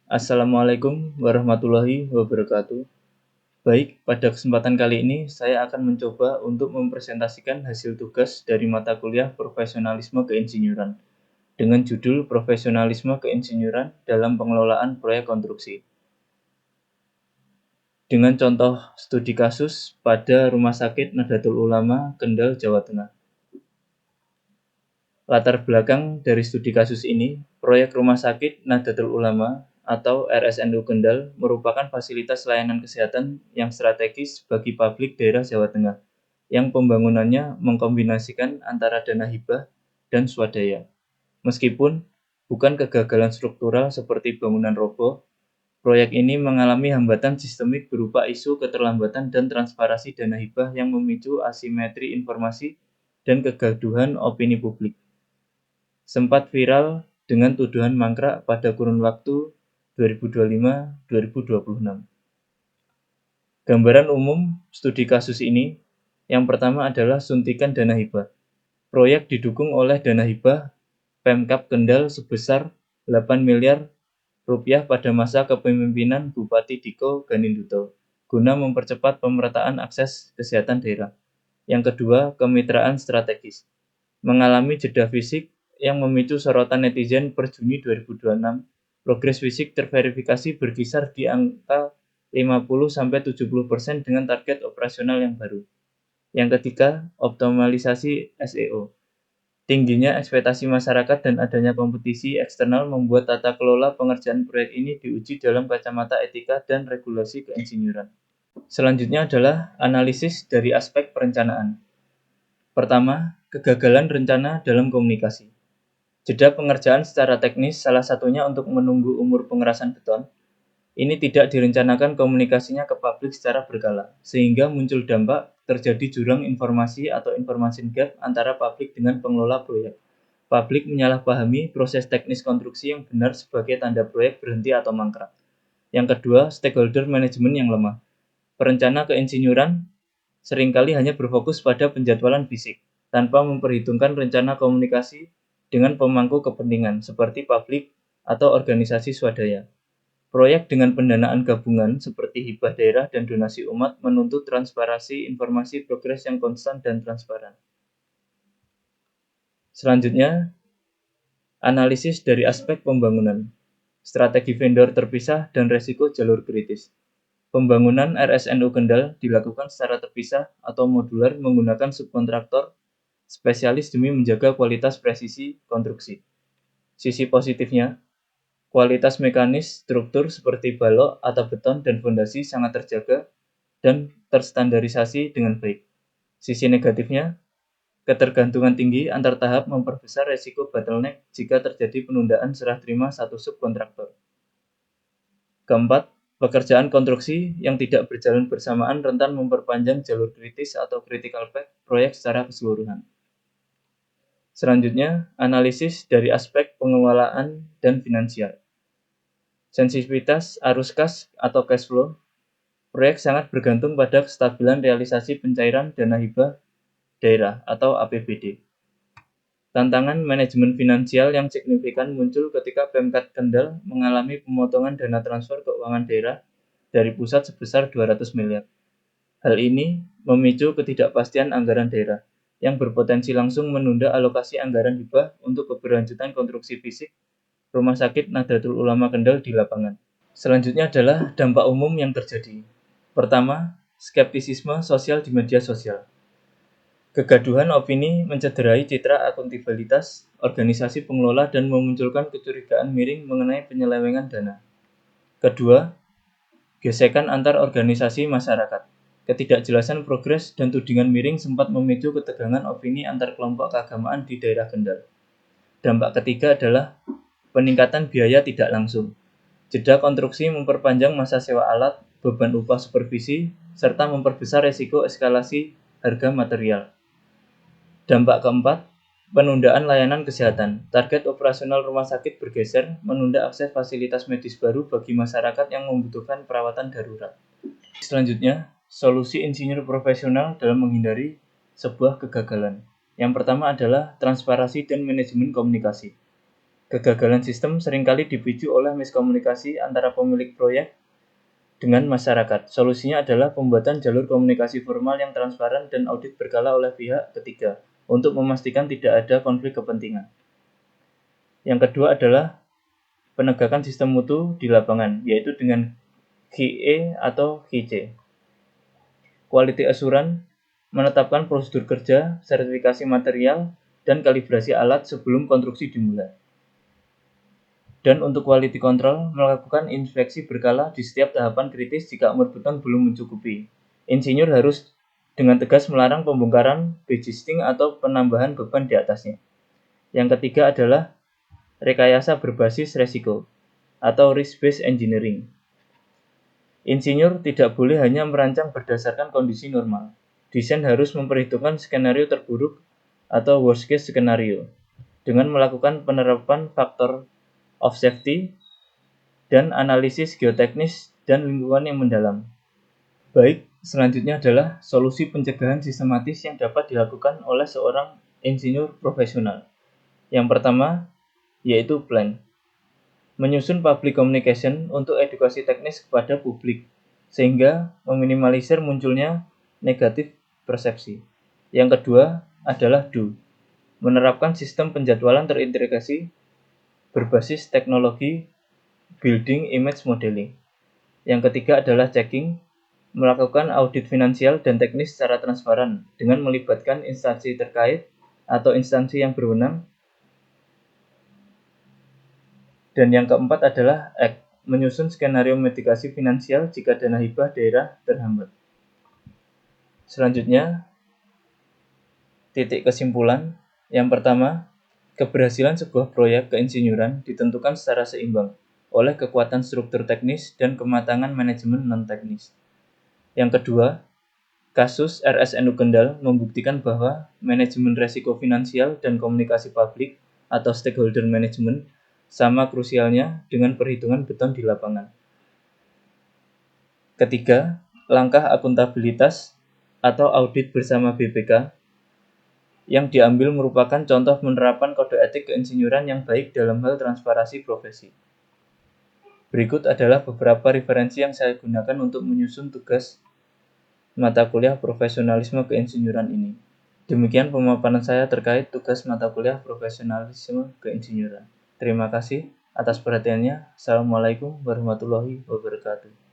Assalamualaikum warahmatullahi wabarakatuh. Baik, pada kesempatan kali ini saya akan mencoba untuk mempresentasikan hasil tugas dari mata kuliah Profesionalisme Keinsinyuran dengan judul Profesionalisme Keinsinyuran dalam Pengelolaan Proyek Konstruksi. Dengan contoh studi kasus pada Rumah Sakit Nahdlatul Ulama, Kendal, Jawa Tengah. Latar belakang dari studi kasus ini, proyek Rumah Sakit Nahdlatul Ulama atau RSNU Kendal merupakan fasilitas layanan kesehatan yang strategis bagi publik daerah Jawa Tengah, yang pembangunannya mengkombinasikan antara dana hibah dan swadaya. Meskipun bukan kegagalan struktural seperti bangunan roboh, proyek ini mengalami hambatan sistemik berupa isu keterlambatan dan transparansi dana hibah yang memicu asimetri informasi dan kegaduhan opini publik. Sempat viral dengan tuduhan mangkrak pada kurun waktu 2025-2026. Gambaran umum studi kasus ini, yang pertama adalah suntikan dana hibah. Proyek didukung oleh dana hibah Pemkab Kendal sebesar 8 miliar rupiah pada masa kepemimpinan Bupati Diko Ganinduto, guna mempercepat pemerataan akses kesehatan daerah. Yang kedua, kemitraan strategis. Mengalami jeda fisik yang memicu sorotan netizen per Juni 2026, progres fisik terverifikasi berkisar di angka 50-70% dengan target operasional yang baru. Yang ketiga, optimalisasi SEO. Tingginya ekspektasi masyarakat dan adanya kompetisi eksternal membuat tata kelola pengerjaan proyek ini diuji dalam kacamata etika dan regulasi keinsinyuran. Selanjutnya adalah analisis dari aspek perencanaan. Pertama, kegagalan rencana dalam komunikasi. Jeda pengerjaan secara teknis salah satunya untuk menunggu umur pengerasan beton. Ini tidak direncanakan komunikasinya ke publik secara berkala, sehingga muncul dampak terjadi jurang informasi atau information gap antara publik dengan pengelola proyek. Publik menyalahpahami proses teknis konstruksi yang benar sebagai tanda proyek berhenti atau mangkrak. Yang kedua, stakeholder manajemen yang lemah. Perencana keinsinyuran seringkali hanya berfokus pada penjadwalan fisik, tanpa memperhitungkan rencana komunikasi dengan pemangku kepentingan seperti publik atau organisasi swadaya. Proyek dengan pendanaan gabungan seperti hibah daerah dan donasi umat menuntut transparansi informasi progres yang konstan dan transparan. Selanjutnya, analisis dari aspek pembangunan, strategi vendor terpisah dan resiko jalur kritis. Pembangunan RSNU Kendal dilakukan secara terpisah atau modular menggunakan subkontraktor spesialis demi menjaga kualitas presisi konstruksi. Sisi positifnya, kualitas mekanis struktur seperti balok, atap beton, dan fondasi sangat terjaga dan terstandarisasi dengan baik. Sisi negatifnya, ketergantungan tinggi antar tahap memperbesar resiko bottleneck jika terjadi penundaan serah terima satu subkontraktor. Keempat, pekerjaan konstruksi yang tidak berjalan bersamaan rentan memperpanjang jalur kritis atau critical path proyek secara keseluruhan. Selanjutnya, analisis dari aspek pengelolaan dan finansial. Sensitivitas arus kas atau cash flow. Proyek sangat bergantung pada kestabilan realisasi pencairan dana hibah daerah atau APBD. Tantangan manajemen finansial yang signifikan muncul ketika Pemkab Kendal mengalami pemotongan dana transfer keuangan daerah dari pusat sebesar 200 miliar. Hal ini memicu ketidakpastian anggaran daerah, yang berpotensi langsung menunda alokasi anggaran hibah untuk keberlanjutan konstruksi fisik Rumah Sakit Nahdlatul Ulama Kendal di lapangan. Selanjutnya adalah dampak umum yang terjadi. Pertama, skeptisisme sosial di media sosial. Kegaduhan opini mencederai citra akuntabilitas organisasi pengelola dan memunculkan kecurigaan miring mengenai penyelewengan dana. Kedua, gesekan antar organisasi masyarakat. Ketidakjelasan progres dan tudingan miring sempat memicu ketegangan opini antar kelompok keagamaan di daerah Kendal. Dampak ketiga adalah peningkatan biaya tidak langsung. Jeda konstruksi memperpanjang masa sewa alat, beban upah supervisi, serta memperbesar resiko eskalasi harga material. Dampak keempat, penundaan layanan kesehatan. Target operasional rumah sakit bergeser, menunda akses fasilitas medis baru bagi masyarakat yang membutuhkan perawatan darurat. Selanjutnya, solusi insinyur profesional dalam menghindari sebuah kegagalan. Yang pertama adalah transparansi dan manajemen komunikasi. Kegagalan sistem seringkali dipicu oleh miskomunikasi antara pemilik proyek dengan masyarakat. Solusinya adalah pembuatan jalur komunikasi formal yang transparan dan audit berkala oleh pihak ketiga untuk memastikan tidak ada konflik kepentingan. Yang kedua adalah penegakan sistem mutu di lapangan, yaitu dengan QE atau QC. Quality Assurance menetapkan prosedur kerja, sertifikasi material, dan kalibrasi alat sebelum konstruksi dimulai. Dan untuk quality control, melakukan inspeksi berkala di setiap tahapan kritis jika umur beton belum mencukupi. Insinyur harus dengan tegas melarang pembongkaran, begisting, atau penambahan beban di atasnya. Yang ketiga adalah rekayasa berbasis resiko atau risk-based engineering. Insinyur tidak boleh hanya merancang berdasarkan kondisi normal. Desain harus memperhitungkan skenario terburuk atau worst case skenario dengan melakukan penerapan faktor of safety dan analisis geoteknis dan lingkungan yang mendalam. Baik, selanjutnya adalah solusi pencegahan sistematis yang dapat dilakukan oleh seorang insinyur profesional. Yang pertama, yaitu plan. Menyusun public communication untuk edukasi teknis kepada publik, sehingga meminimalisir munculnya negatif persepsi. Yang kedua adalah do. Menerapkan sistem penjadwalan terintegrasi berbasis teknologi building image modeling. Yang ketiga adalah checking, melakukan audit finansial dan teknis secara transparan dengan melibatkan instansi terkait atau instansi yang berwenang. Dan yang keempat adalah act, menyusun skenario mitigasi finansial jika dana hibah daerah terhambat. Selanjutnya, titik kesimpulan. Yang pertama, keberhasilan sebuah proyek keinsinyuran ditentukan secara seimbang oleh kekuatan struktur teknis dan kematangan manajemen non-teknis. Yang kedua, kasus RSNU Kendal membuktikan bahwa manajemen resiko finansial dan komunikasi publik atau stakeholder management sama krusialnya dengan perhitungan beton di lapangan. Ketiga, langkah akuntabilitas atau audit bersama BPK yang diambil merupakan contoh penerapan kode etik keinsinyuran yang baik dalam hal transparansi profesi. Berikut adalah beberapa referensi yang saya gunakan untuk menyusun tugas mata kuliah profesionalisme keinsinyuran ini. Demikian pemaparan saya terkait tugas mata kuliah profesionalisme keinsinyuran. Terima kasih atas perhatiannya. Assalamualaikum warahmatullahi wabarakatuh.